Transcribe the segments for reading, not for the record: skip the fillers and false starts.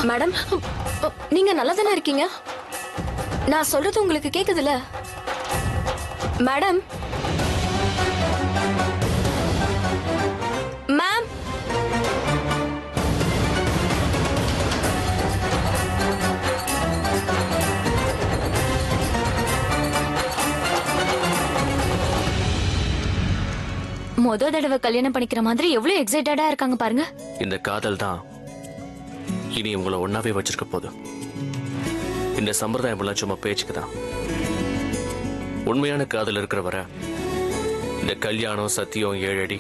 Madam, நீங்க நல்லா தானே இருக்கீங்க? நான் சொல்றது உங்களுக்கு கேக்குதுல? மேடம், மேம், முத தடவை கல்யாணம் பண்ணிக்கிற மாதிரி எவ்வளவு எக்ஸைட்டடா இருக்காங்க பாருங்க. இந்த காதல் தான் இனி உங்களை ஒன்னாவே வச்சிருக்க போது. இந்த சம்பிரதாயம் எல்லாம் சும்மா பேச்சுக்கு தான். உண்மையான காதல் இருக்கிற வரை இந்த கல்யாணம், சத்தியம், 7 அடி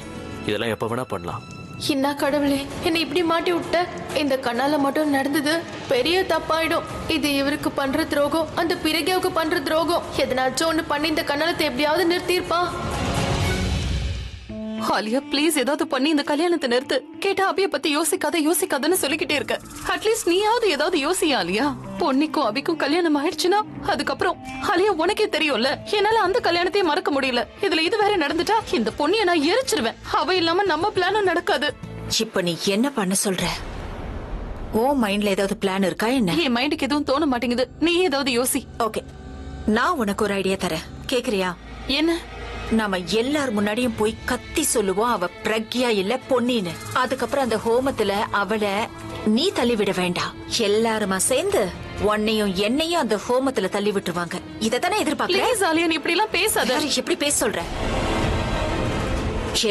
இதெல்லாம் எப்ப வேணா பண்ணலாம். என்ன கடவுளே, என்னை இப்படி மாட்டி விட்ட. இந்த கண்ணால மட்டும் நடந்தது பெரிய தப்பாயிடும். இது இவருக்கு பண்ற துரோகம், அந்த பிறகியாவுக்கு பண்ற துரோகம். எதனாச்சும் ஒண்ணு பண்ணி இந்த கண்ணாலத்தை எப்படியாவது நிறுத்திருப்பா. ஆலியா ப்ளீஸ் ஏதாவது பண்ணி இந்த கல்யாணத்தை நிறுத்து. கேட்டா அபிய பத்தி யோசிக்காதன்னு சொல்லிக்கிட்டே இருக்க. அட்லீஸ்ட் நீயாவது ஏதாவது யோசியா ஆலியா. பொன்னிக்கும் அபிக்கும் கல்யாணம் ஆயிடுச்சுன்னா அதுக்கப்புறம் ஆலியா உனக்கே தெரியும்ல, என்னால அந்த கல்யாணத்தையே மறக்க முடியல. இதுல இது வேற நடந்துட்டா இந்த பொண்ணிய நான் எரிச்சிருவேன். அவ இல்லாம நம்ம பிளானும் நடக்காது. இப்ப நீ என்ன பண்ண சொல்ற? ஓ மைண்ட்ல ஏதாவது பிளான் இருக்கா என்ன? என் மைண்டுக்கு எதுவும் தோண மாட்டேங்குது. நீ ஏதாவது யோசி. ஓகே, நான் உனக்கு ஒரு ஐடியா தரேன், கேக்குறியா? என்ன? நாம எல்லார் முன்னாடியும் போய் கத்தி சொல்லுவோம் அவ பிரக்யா இல்ல பொன்னின்னு. அதுக்கப்புறம் அந்த ஹோமத்துல அவளை நீ தள்ளிவிட வேண்டாம். எல்லாருமா சேர்ந்து உன்னையும் என்னையும் அந்த ஹோமத்துல தள்ளி விட்டுருவாங்க. இதத்தானே எதிர்பார்க்கல? ப்ளீஸ் ஆலியா, நீ இப்படி எல்லாம் பேசாத. எப்படி பேச சொல்ற?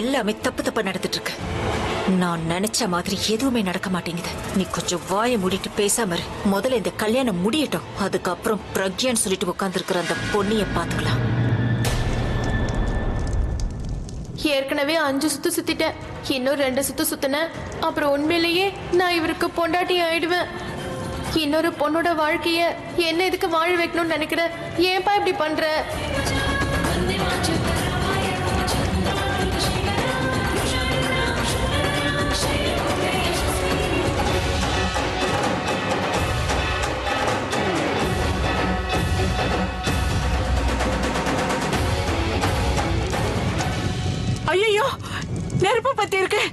எல்லாமே தப்பு நடந்துட்டு இருக்கு. நான் நினைச்ச மாதிரி எதுவுமே நடக்க மாட்டேங்குது. நீ கொஞ்சம் வாயை மூடிட்டு பேசாம இரு. முதல்ல இந்த கல்யாணம் முடியட்டும், அதுக்கப்புறம் பிரக்யான்னு சொல்லிட்டு உட்கார்ந்து இருக்கிற அந்த பொன்னிய பாத்துக்கலாம். ஏற்கனவே 5 சுத்து சுத்திட்டேன், இன்னும் 2 சுத்து சுத்தினேன். அப்புறம் உண்மையிலேயே நான் இவருக்கு பொண்டாட்டி ஆயிடுவேன். இன்னொரு பொண்ணோட வாழ்க்கைய என்ன இதுக்கு வாழ வைக்கணும்னு நினைக்கிறேன். ஏன்பா இப்படி பண்ற? ஐயோ, நெருப்பு பத்தி இருக்கு.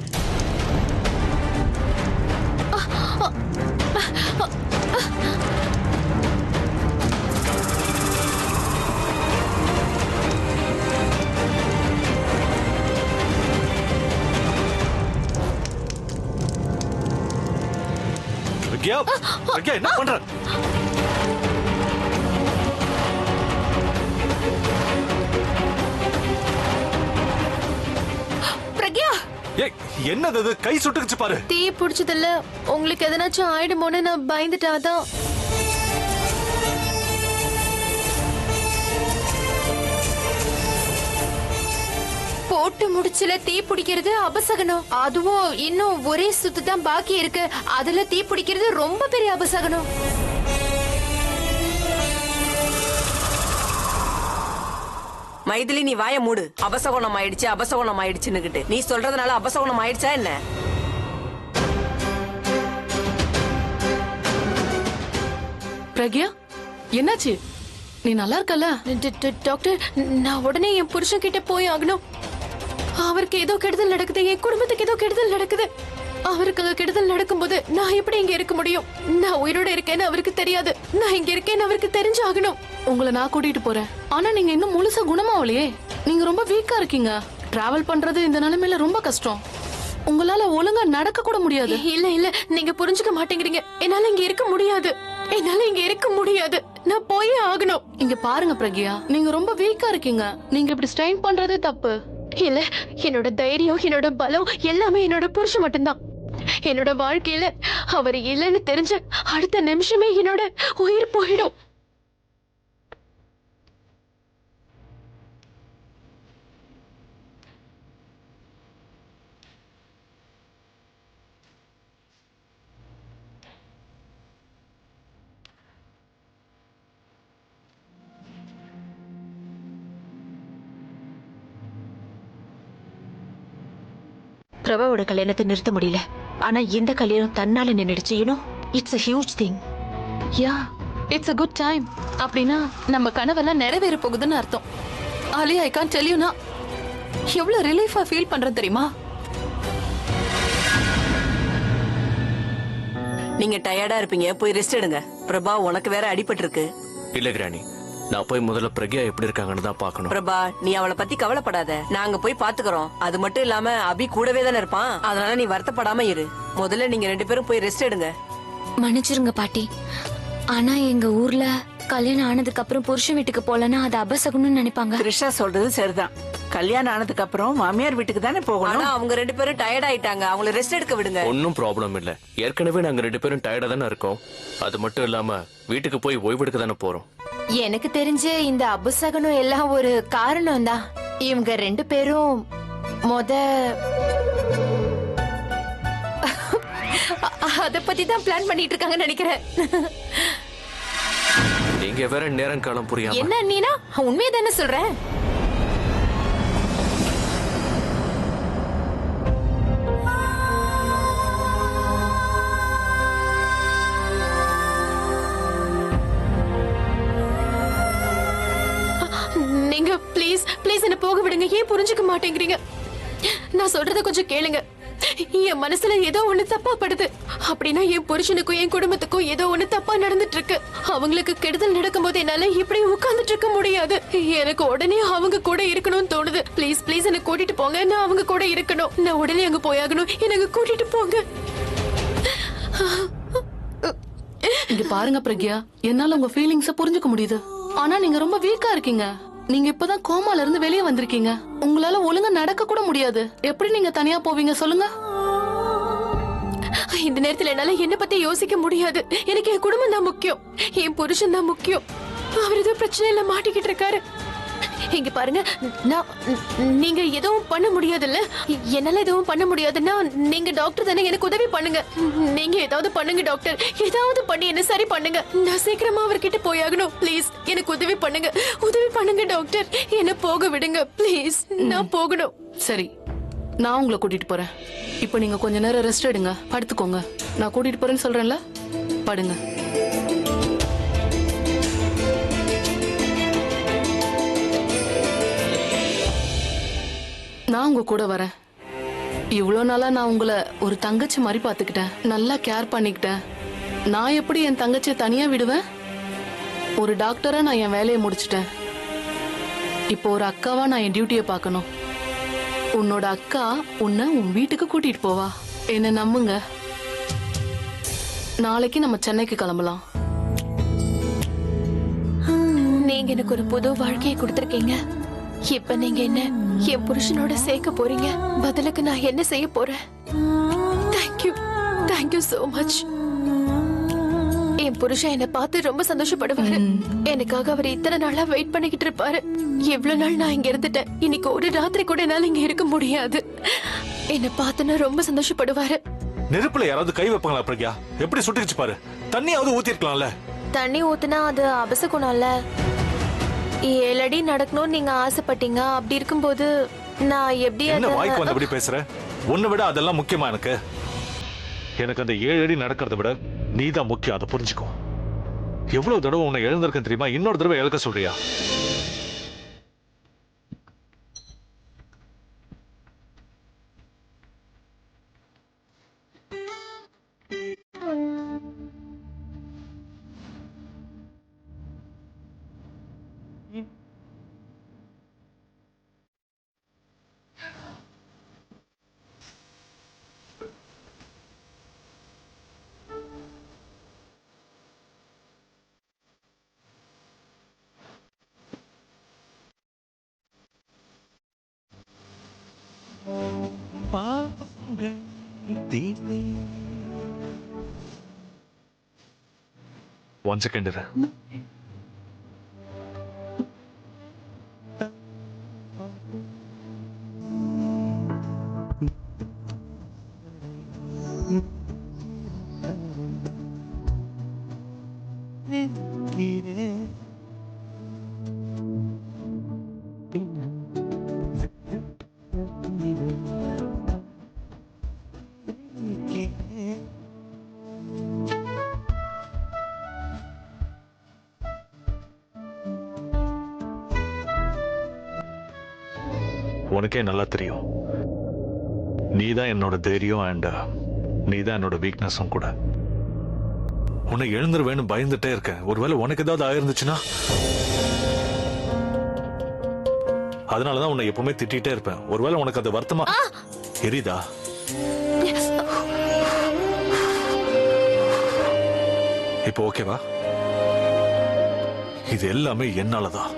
என்ன பண்ற? என்னது கை சுட்டுக்குச்சு பாரு. தீ பிடிச்சதில்ல, உங்களுக்கு எதனாச்சும் ஆயிடுமோன்னு நான் பயந்துட்டாதான். போட்டு முடிச்சுல தீ பிடிக்கிறது அபசகனம். அதுவும் இன்னும் ஒரே சுத்து தான் பாக்கி இருக்கு, அதுல தீ பிடிக்கிறது ரொம்ப பெரிய அபசகனம். மைதிலி, நீ வாய மூடு. அபசகுணம் ஆயிடுச்சுன்னுகிட்டு நீ சொல்றதுனால அபசகுணம் ஆயிடுச்சா என்ன? பிரக்யா, என்னாச்சு? நீ நல்லா இருக்கல? டாக்டர், நான் உடனே என் புருஷன் கிட்ட போய் ஆகணும். அவருக்கு ஏதோ கெடுதல் நடக்குது, என் குடும்பத்துக்கு ஏதோ கெடுதல் நடக்குது. அவருக்கு கெடுதல் நடக்கும்போது நான் எப்படி இங்க இருக்க முடியும்? நான் உயிரோட இருக்கேன்னு அவருக்கு தெரியாது. நான் இங்க இருக்கேன்னு அவருக்கு தெரிஞ்சாகணும். உங்களை நான் கூட்டிட்டு போறேன். ஆனா நீங்க இன்னும் முழுசா குணமாவலையே. நீங்க ரொம்ப வீக்கா இருக்கீங்க. டிராவல் பண்றது இந்த நிலைமையில ரொம்ப கஷ்டம். உங்களால ஒழுங்கா நடக்க கூட முடியாது. இல்ல, நீங்க புரிஞ்சுக்க மாட்டேங்கிறீங்க. என்னால இங்க இருக்க முடியாது. நான் போயே ஆகணும். இங்க பாருங்க பிரக்யா, நீங்க ரொம்ப வீக்கா இருக்கீங்க. நீங்க இப்படி ஸ்ட்ரெயின் பண்றதே தப்பு. இல்ல, என்னோட தைரியம், என்னோட பலம் எல்லாமே என்னோட புருஷன் மட்டும்தான். என்னோட வாழ்க்கையில அவர் இல்லைன்னு தெரிஞ்ச அடுத்த நிமிஷமே என்னோட உயிர் போயிடும். பிரபாவோட கல்யாணத்தை நிறுத்த முடியல, ஆனா இந்த கல்யாணம் தன்னால நின்னுடுச்சு. It's a huge thing. Yeah, it's a good time. அப்படின்னா நம்ம கனவெல்லாம் நிறைவேற போகுதுன்னு அர்த்தம். Alia, I can't tell you நான் எவ்வளவு ரிலீஃபா ஃபீல் பண்றேன் தெரியுமா? நீங்க டயர்டா இருப்பீங்க, போய் ரெஸ்ட் எடுங்க. பிரபா, உனக்கு வேற அடிபட்டு இருக்கு. இல்ல கிராணி, நான் போய் முதல்ல பிரக்யா எப்படி இருக்காங்கன்னு தான் பார்க்கணும். பிரபா, நீ அவளை பத்தி கவலைப்படாத, நாங்க போய் பாத்துக்கிறோம். அது மட்டும் இல்லாம அபி கூடவே தானே இருப்பான், அதனால நீ வருத்தப்படாம இரு. முதல்ல நீங்க 2 பேரும் போய் ரெஸ்ட் எடுங்க. மன்னிச்சிருங்க பாட்டி. ஆனா எங்க ஊர்ல கல்யாணம் ஆனதுக்கு அப்புறம் புருஷன் வீட்டுக்கு போலன்னா அது அபசகுன்னு நினைப்பாங்க. த்ரிஷா சொல்றது சரிதான். கல்யாணம் ஆனதுக்கு அப்புறம் மாமியார் வீட்டுக்கு தானே ஆனா போகணும். அவங்க 2 பேரும் டயர்ட் ஆயிட்டாங்க, அவங்கள ரெஸ்ட் எடுக்க விடுங்க. ஒன்னும் ப்ராப்ளம் இல்ல. ஏற்கனவே நாங்க 2 பேரும் டயர்டா தானே இருக்கோம். அது மட்டும் இல்லாம வீட்டுக்கு போய் ஓய்வெடுக்க தானே போறோம். எனக்கு தெரிஞ்சு இந்த அபசகனம் எல்லாம் ஒரு காரணம் தான். இவங்க 2 பேரும் அத பத்தி தான் பிளான் பண்ணிட்டு இருக்காங்கன்னு நினைக்கிறேன். நீங்க வேற நேரம் காலம் புரியாம. என்ன நீனா உண்மையை தானே சொல்றேன். நீங்க ப்ளீஸ் ப்ளீஸ் என்ன போக விடுங்க. ஏன் புரிஞ்சுக்க மாட்டேங்கிறீங்க? நான் சொல்றத கொஞ்சம் கேளுங்க. என் மனசுல ஏதோ ஒண்ணு தப்பா படுது. அப்படின்னா என் புருஷனுக்கும் என் குடும்பத்துக்கும் ஏதோ ஒண்ணு தப்பா நடந்துட்டு இருக்கு. அவங்களுக்கு கெடுதல் நடக்கும் போது என்னால இப்படி உட்கார்ந்துட்டு இருக்க முடியாது. எனக்கு உடனே அவங்க கூட இருக்கணும்னு தோணுது. ப்ளீஸ் ப்ளீஸ் என்ன கூட்டிட்டு போங்க. நான் அவங்க கூட இருக்கணும். நான் உடனே அங்க போயாகணும். எனக்கு கூட்டிட்டு போங்க. இங்க பாருங்க பிரக்யா, என்னால உங்க ஃபீலிங்ஸ புரிஞ்சுக்க முடியுது. ஆனா நீங்க ரொம்ப வீக்கா இருக்கீங்க. நீங்க இப்பதான் கோமால இருந்து வெளியே வந்திருக்கீங்க. உங்களால ஒழுங்கா நடக்க கூட முடியாது. எப்படி நீங்க தனியா போவீங்க சொல்லுங்க? இந்த நேரத்துல என்னால என்ன பத்தி யோசிக்க முடியாது. எனக்கு என் குடும்பம் தான் முக்கியம். என் புருஷன் தான் முக்கியம். அவர் ஏதோ பிரச்சனையில மாட்டிக்கிட்டு இருக்காரு. இங்க பாருங்க, நீங்க எதுவும் பண்ண முடியாதுல்ல. என்னால எதுவும் பண்ண முடியாதுன்னா நீங்க டாக்டர் தானே, எனக்கு உதவி பண்ணுங்க. நீங்க ஏதாவது பண்ணுங்க டாக்டர். ஏதாவது பண்ணி என்ன சரி பண்ணுங்க. நான் சீக்கிரமா அவர்கிட்ட போயாகணும். ப்ளீஸ் எனக்கு உதவி பண்ணுங்க. உதவி பண்ணுங்க டாக்டர். என்ன போக விடுங்க ப்ளீஸ். நான் போகணும். சரி, நான் உங்களை கூட்டிட்டு போறேன். இப்போ நீங்க கொஞ்ச நேரம் ரெஸ்ட் எடுங்க, படுத்துக்கோங்க. நான் கூட்டிட்டு போறேன்னு சொல்றேன்ல, படுங்க. நான் உங்க கூட வரேன். இவ்வளோ நாளா நான் உங்களை ஒரு தங்கச்சி மாதிரி பார்த்துக்கிட்டேன். நல்லா கேர் பண்ணிக்கிட்டேன். நான் எப்படி என் தங்கச்சியை தனியா விடுவேன்? ஒரு டாக்டரா நான் என் வேலையை முடிச்சிட்டேன். இப்போ ஒரு அக்காவா நான் என் டியூட்டியை பார்க்கணும். உன்னோட அக்கா உன்னை உன் வீட்டுக்கு கூட்டிட்டு போவா. என்ன நம்புங்க. நாளைக்கு நம்ம சென்னைக்கு கிளம்பலாம். நீங்க எனக்கு ஒரு புது வாழ்க்கையை கொடுத்திருக்கீங்க. இப்ப நீங்க என்ன என் புருஷனோட சேர்க்க போறீங்க. பதிலுக்கு நான் என்ன செய்ய போறேன்? Thank you, thank you so much. என் புருஷன் என்ன பார்த்து ரொம்ப சந்தோஷப்படுவாரு. எனக்காக அவர் இத்தனை நாளா வெயிட் பண்ணிக்கிட்டு இருப்பாரு. எவ்வளவு நாள் நான் இங்க இருந்துட்டேன். இன்னைக்கு ஒரு ராத்திரி கூட என்னால இங்க இருக்க முடியாது. என்ன பார்த்துன்னா ரொம்ப சந்தோஷப்படுவாரு. நெருப்புல யாராவது கை வைப்பாங்களா பிரக்யா? எப்படி சுட்டுக்குச்சு பாரு. தண்ணியாவது ஊத்திருக்கலாம்ல. தண்ணி ஊத்துனா அது அபசகுணம்ல. 7 அடி நடக்கணும்னு நீங்க ஆசைப்பட்டீங்க. அப்படி இருக்கும்போது நான் எப்படி என்ன வாய்க்கு வந்தபடி பேசுற? உன்னை விட அதெல்லாம் முக்கியமா எனக்கு? எனக்கு அந்த 7 அடி நடக்கிறத விட நீதான் முக்கியம். அதை புரிஞ்சுக்கோ. எவ்வளவு தடவை உன்னை எழுந்திருக்கேன் தெரியுமா? இன்னொரு தடவை இழக்க சொல்றியா? One second. உனக்கே நல்லா தெரியும், நீதான் என்னோட தைரியம் அண்ட் நீதான் என்னோட வீக்னஸும் கூட. உன்னை எழுந்துருவேன்னு பயந்துட்டே இருக்கேன். ஒருவேளை உனக்கு ஏதாவது ஆயிருந்துச்சுன்னா அதனாலதான் உன்னை எப்பவுமே திட்டிகிட்டே இருப்பேன். ஒருவேளை உனக்கு அது வருத்தமா எரியுதா? இப்போ ஓகேவா? இது எல்லாமே என்னாலதான்.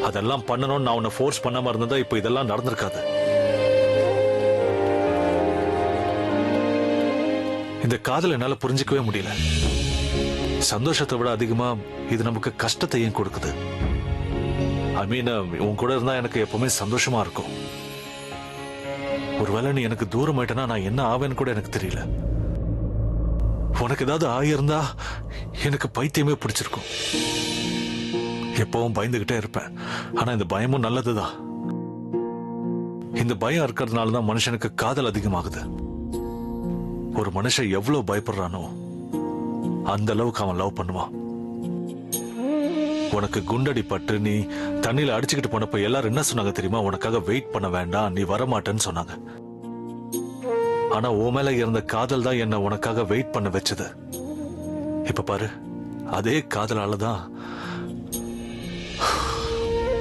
அதெல்லாம் பண்ணணும்னு நான் உன்னை ஃபோர்ஸ் பண்ணாம இருந்ததா இப்போ இதெல்லாம் நடந்திருக்காது. இந்த காதல் என்னால புரிஞ்சிக்கவே முடியல. சந்தோஷத்தை விட அதிகமா இது நமக்கு கஷ்டத்தை ஏன் கொடுக்குது? ஐ மீன், உன் கூட இருந்தா எனக்கு எப்பவுமே சந்தோஷமா இருக்கும். ஒருவேளை நீ எனக்கு தூரம் ஆயிட்டனா நான் என்ன ஆவேன்னு கூட எனக்கு தெரியல. உனக்கு ஏதாவது ஆயிருந்தா எனக்கு பைத்தியமே பிடிச்சிருக்கும். எப்பவும் பயந்துகிட்டே இருப்பேன். ஆனா இந்த பயமும் நல்லதுதான். இந்த பயம் இருக்கிறதுனாலதான் மனுஷனுக்கு காதல் அதிகமாகுது. ஒரு மனுஷன் எவ்வளவு பயப்படுறானோ அந்த அளவுக்கு அவன் லவ் பண்ணுவான். உனக்கு குண்டடி பட்டு நீ தண்ணியில அடிச்சுக்கிட்டு போனப்ப எல்லாரும் என்ன சொன்னாங்க தெரியுமா? உனக்காக வெயிட் பண்ண வேண்டாம், நீ வரமாட்டேன்னு சொன்னாங்க. ஆனா உன் மேல இருந்த காதல் தான் என்ன உனக்காக வெயிட் பண்ண வச்சது. இப்ப பாரு, அதே காதலாலதான்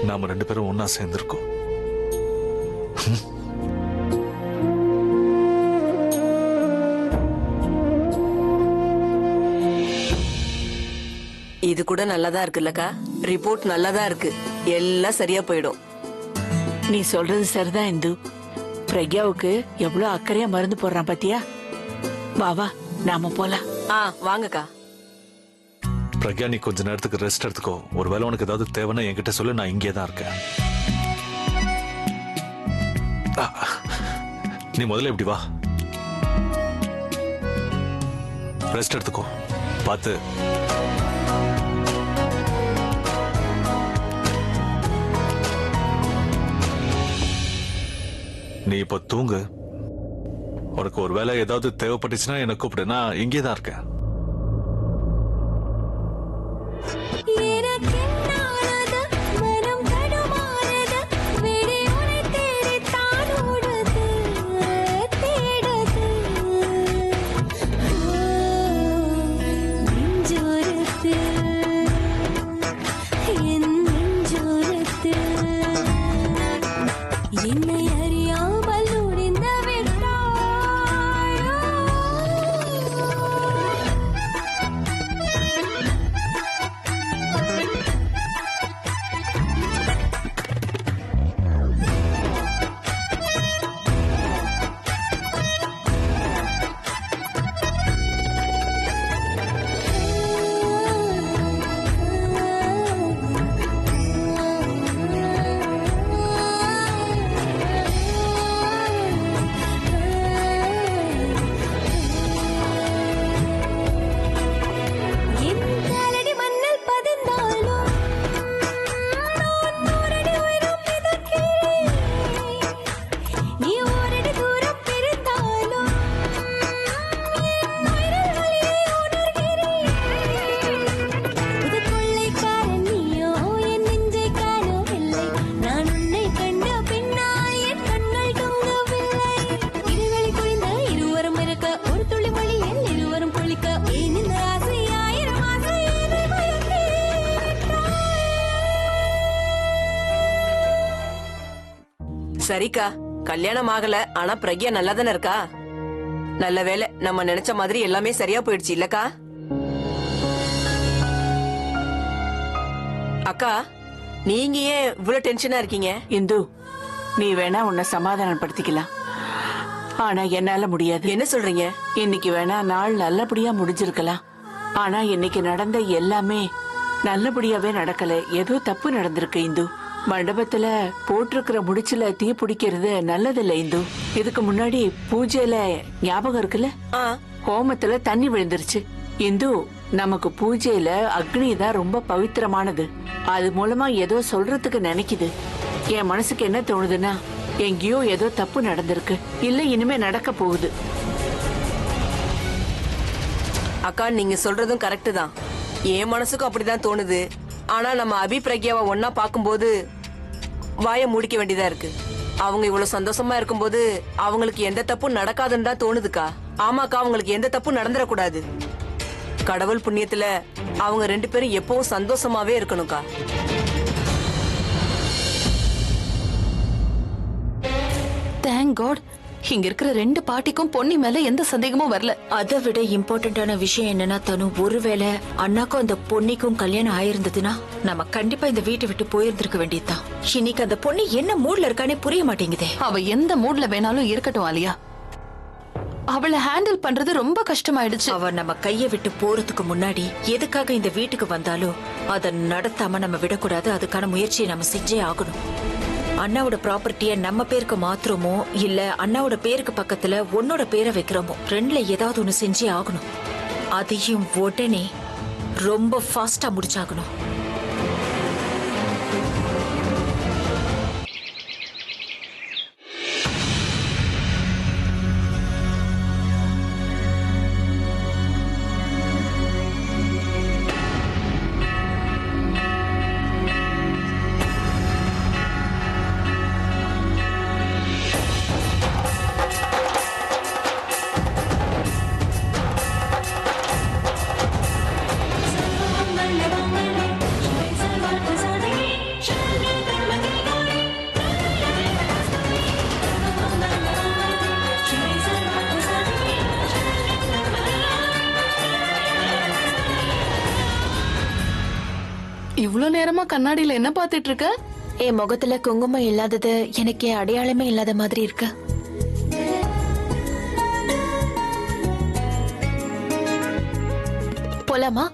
நாம 2 பேரும் ஒன்னா சேர்ந்திருக்கோம். இது கூட நல்லதா இருக்குல்லக்கா. ரிப்போர்ட் நல்லதா இருக்கு. எல்லாம் சரியா போயிடும். நீ சொல்றது சரிதான் இந்து. பிரக்யாவுக்கு எவ்வளவு அக்கறையா மருந்து போடுறான் பாத்தியா? வா வா நாம போலாம். வாங்கக்கா. பிரக்யா, நீ கொஞ்ச நேரத்துக்கு ரெஸ்ட் எடுத்துக்கோ. ஒருவேளை உனக்கு ஏதாவது தேவைன்னா என்கிட்ட சொல்லு, நான் இங்கே தான் இருக்கேன். நீ முதல்ல இப்படி வா, ரெஸ்ட் எடுத்துக்கோ. பார்த்து. நீ இப்ப தூங்கு. உனக்கு ஒரு வேலை ஏதாவது தேவைப்பட்டுச்சுன்னா என்ன கூப்பிடு, நான் இங்கே தான் இருக்கேன். சரிக்கா, கல்யாணம் ஆகல. ஆனா பிரக்யா நல்லா தானே இருக்கா? நல்ல வேலை, நம்ம நினைச்ச மாதிரி எல்லாமே சரியா போயிடுச்சு இல்லக்கா? அக்கா, நீங்க ஏன் இவ்வளவு டென்ஷனா இருக்கீங்க? இந்து, நீ வேணா உன்னை சமாதானப்படுத்திக்கலாம். ஆனா என்னால முடியாது. என்ன சொல்றீங்க? இன்னைக்கு வேணா நாள் நல்லபடியா முடிஞ்சிருக்கலாம். ஆனா இன்னைக்கு நடந்த எல்லாமே நல்லபடியாவே நடக்கல. ஏதோ தப்பு நடந்திருக்கு இந்து. மண்டபத்துல போட்டிருக்கிற முடிச்சுல தீ பிடிக்கிறது நல்லதில்ல இந்து. இதுக்கு முன்னாடி பூஜையில ஞாபகம் இருக்குல்ல, ஹோமத்துல தண்ணி விழுந்துருச்சு. இந்து, நமக்கு பூஜையில அக்னி தான் ரொம்ப பவித்திரமானது. அது மூலமா ஏதோ சொல்றதுக்கு நினைக்குது. என் மனசுக்கு என்ன தோணுதுன்னா, எங்கேயோ ஏதோ தப்பு நடந்திருக்கு, இல்ல இனிமே நடக்க போகுது. அக்கா, நீங்க சொல்றதும் கரெக்ட் தான். என் மனசுக்கும் அப்படிதான் தோணுது. ஆனா நம்ம அபி பிரக்யாவை ஒன்னா பாக்கும்போது வாய மூடிக்க வேண்டியதா இருக்கு. அவங்க இவ்வளவு சந்தோஷமா இருக்கும்போது அவங்களுக்கு எந்த தப்பும் நடக்காதுன்னு தான் தோணுதுக்கா. ஆமாக்கா, அவங்களுக்கு எந்த தப்பும் நடந்துடக்கூடாது. கடவுள் புண்ணியத்துல அவங்க 2 பேரும் எப்பவும் சந்தோஷமாவே இருக்கணும்க்கா. தேங்க் காட் இங்க இருக்கிற 2 பாட்டிக்கும் பொன்னி மேல எந்த சந்தேகமும் வரல. அதை விட இம்பார்ட்டன்டான விஷயம் என்னன்னா தனு, ஒருவேளை அண்ணாக்கும் அந்த பொன்னிக்கும் கல்யாணம் ஆயிருந்ததுன்னா நம்ம கண்டிப்பா இந்த வீட்டை விட்டு போயிருந்திருக்க வேண்டியதுதான். இன்னைக்கு அந்த பொண்ணு என்ன மூட்ல இருக்கானே புரிய மாட்டேங்குதே. அவ எந்த மூட்ல வேணாலும் இருக்கட்டும் ஆலியா. அவளை ஹேண்டில் பண்றது ரொம்ப கஷ்டமாயிடுச்சு. அவ நம்ம கைய விட்டு போறதுக்கு முன்னாடி எதுக்காக இந்த வீட்டுக்கு வந்தாலும் அதை நடத்தாம நம்ம விடக்கூடாது. அதுக்கான முயற்சியை நம்ம செஞ்சே ஆகணும். அண்ணாவோட ப்ராப்பர்ட்டிய நம்ம பேருக்கு மாத்திரமோ இல்ல அண்ணாவோட பேருக்கு பக்கத்துல உன்னோட பேரை வைக்கிறோமோ, 2ல ஏதாவது ஒண்ணு செஞ்சே ஆகணும். அதையும் உடனே ரொம்ப ஃபாஸ்டா முடிச்சாகணும். இவ்ளோ நேரமா கண்ணாடியில என்ன பாத்துட்டு இருக்க? என் முகத்துல குங்குமம் இல்லாதது எனக்கு அடையாளமே இல்லாத மாதிரி இருக்கு. போலாமா?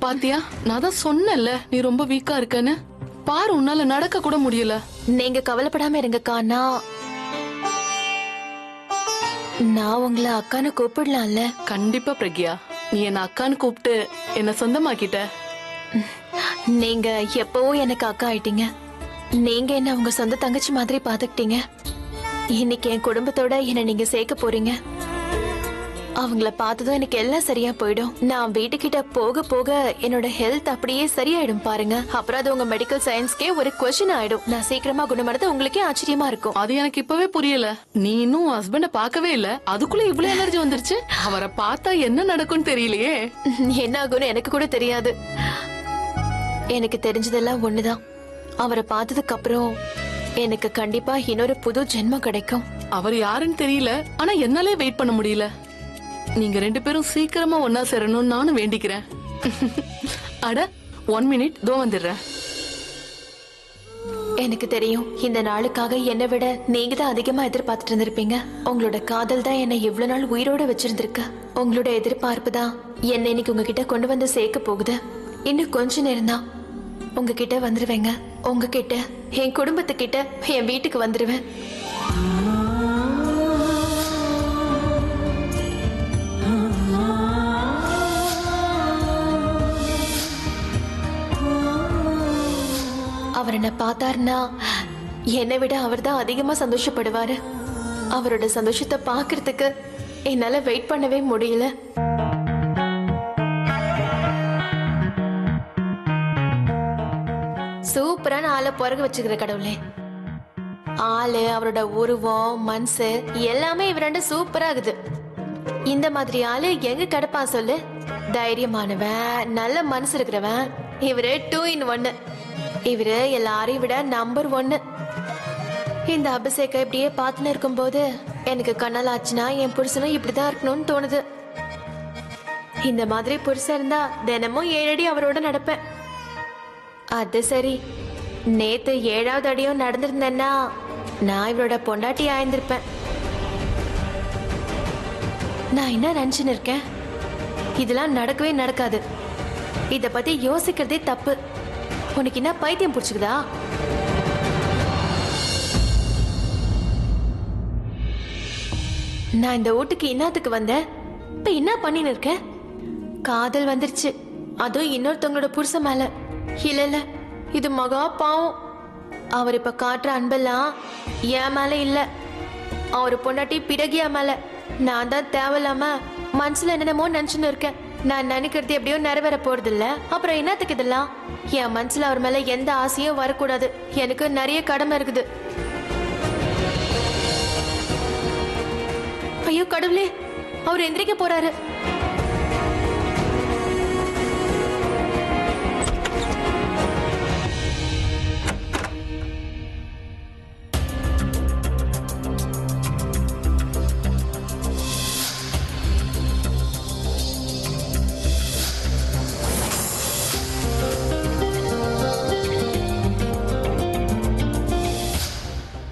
பாத்தியா, நான் தான் சொன்னேன்ல நீ ரொம்ப வீக்கா இருக்கன்னு. பாரு, உன்னால நடக்க கூட முடியல. நீங்க கவலைப்படாம இருங்கக்கா. நான் உங்களை அக்கான்னு கூப்பிடலாம்ல? கண்டிப்பா பிரக்யா, நீ என்ன அக்கான்னு கூப்பிட்டு என்ன சொந்தமாக்கிட்ட. நீங்க எப்பவும் எனக்கு அக்கா ஆயிட்டீங்க. நீங்க என்ன உங்க சொந்த தங்கச்சி மாதிரி பாத்துக்கிட்டீங்க. இன்னைக்கு என் குடும்பத்தோட என்ன நீங்க சேர்க்க போறீங்க. அவங்கள பார்த்ததும் எனக்கு எல்லாம் சரியா போயிடும். நான் வீட்டுக்கிட்ட போக போக என்னோட ஹெல்த் அப்படியே சரியாயிடும் பாருங்க. அப்புறம் அது உங்க மெடிக்கல் சயின்ஸ்க்கே ஒரு கொஸ்டின் ஆயிடும். நான் சீக்கிரமா குணமடைது உங்களுக்கே ஆச்சரியமா இருக்கும். அது எனக்கு இப்பவே புரியல. நீ இன்னும் ஹஸ்பண்ட பார்க்கவே இல்ல, அதுக்குள்ள இவ்வளவு எனர்ஜி வந்துருச்சு. அவரை பார்த்தா என்ன நடக்கும்னு தெரியலையே. என்ன ஆகும்னு எனக்கு கூட தெரியாது. எனக்கு தெரிஞ்சதெல்லாம் ஒண்ணுதான், அவரை பார்த்ததுக்கு அப்புறம் எனக்கு கண்டிப்பா இன்னொரு புது ஜென்மம் கிடைக்கும். அவர் யாருன்னு தெரியல, ஆனா என்னாலே வெயிட் பண்ண முடியல. நீங்க 2 பேரும் சீக்கிரமா ஒன்னா சேரணும்னு நானும் வேண்டிக்கிறேன். அட 1 மினிட், தோ வந்துடுறேன். எனக்கு தெரியும், இந்த நாளுக்காக என்னை விட நீங்க தான் அதிகமா எதிர்பார்த்துட்டு இருந்திருப்பீங்க. உங்களோட காதல் தான் என்னை இவ்வளவு நாள் உயிரோட வச்சிருந்திருக்கு. உங்களோட எதிர்பார்ப்பு தான் என்னை இன்னைக்கு உங்ககிட்ட கொண்டு வந்து சேர்க்க போகுது. இன்னும் கொஞ்ச நேரம் தான் உங்ககிட்ட வந்துருவேங்க. உங்ககிட்ட, என் குடும்பத்துக்கிட்ட, என் வீட்டுக்கு வந்துருவேன். அவர் என்ன பார்த்தாருன்னா என்னை விட அவர் தான் அதிகமா சந்தோஷப்படுவாரு. அவரோட சந்தோஷத்தை பார்க்கறதுக்கு என்னால வெயிட் பண்ணவே முடியல. சூப்பரான ஆளை பிறகு வச்சுக்கிற கடவுளே. ஆளு, அவரோட உருவம், மனசு எல்லாமே இவ 2 சூப்பரா இருக்குது. இந்த மாதிரி ஆளு எங்க கிடப்பா சொல்லு? தைரியமானவன், நல்ல மனசு இருக்கிறவன். இவரு 2 in 1. இவரு எல்லாரையும் விட நம்பர் 1. இந்த அபிஷேக இப்படியே பார்த்துன்னு இருக்கும்போது எனக்கு கண்ணால் ஆச்சுன்னா என் புருஷனும் இப்படிதான் இருக்கணும்னு தோணுது. இந்த மாதிரி புருஷன் இருந்தா தினமும் 7 அடி அவரோட நடப்பேன். அது சரி, நேத்து 7வது அடியும் நடந்திருந்தேன்னா நான் இவரோட பொண்டாட்டி ஆயிருந்திருப்பேன். நான் என்ன நினைச்சுன்னு இருக்கேன்? இதெல்லாம் நடக்கவே நடக்காது. இத பத்தி யோசிக்கிறதே தப்பு. உனக்கு என்ன பைத்தியம் பிடிச்சுக்குதா? நான் இந்த வீட்டுக்கு என்னத்துக்கு வந்தேன்? இப்ப என்ன பண்ணின்னு இருக்கேன்? காதல் வந்துருச்சு, அதுவும் இன்னொருத்தவங்களோட புருஷன் மேல. இல்ல, இது மகா பாவம். அவர் இப்ப காட்டுற அன்பெல்லாம் என் மேல இல்ல, அவர் பொண்டாட்டி பிறகியா மேல. நான் தான் தேவையில்லாம மனசுல என்னென்னமோ நினைச்சுன்னு இருக்கேன். நான் நினைக்கிறது எப்படியோ நிறைவேற போறது இல்ல. அப்புறம் என்னத்துக்கு இதெல்லாம்? என் மனசுல அவர் மேல எந்த ஆசையும் வரக்கூடாது. எனக்கு நிறைய கடமை இருக்குது. ஐயோ கடவுளே, அவர் எந்திரிக்க போறாரு.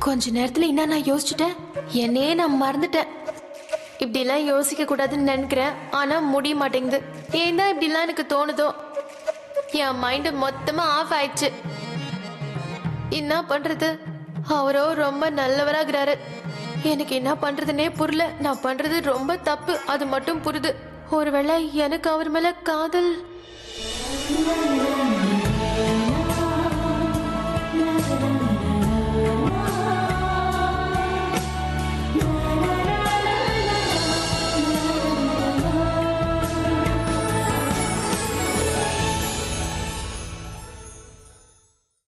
கொஞ்ச நேரத்துல என்ன நான் யோசிச்சுட்டேன், என்னையே நான் மறந்துட்டேன். இப்படிலாம் யோசிக்க கூடாதுன்னு நினைக்கிறேன், ஆனா முடிய மாட்டேங்குது. ஏன் தான் இப்படிலாம் எனக்கு தோணுதோ, என் மைண்ட் மொத்தமா ஆஃப் ஆயிடுச்சு. என்ன பண்றது? அவரோ ரொம்ப நல்லவராகிறாரு. எனக்கு என்ன பண்றதுன்னே புரியல. நான் பண்றது ரொம்ப தப்பு, அது மட்டும் புரியுது. ஒருவேளை எனக்கு அவர் மேல காதல்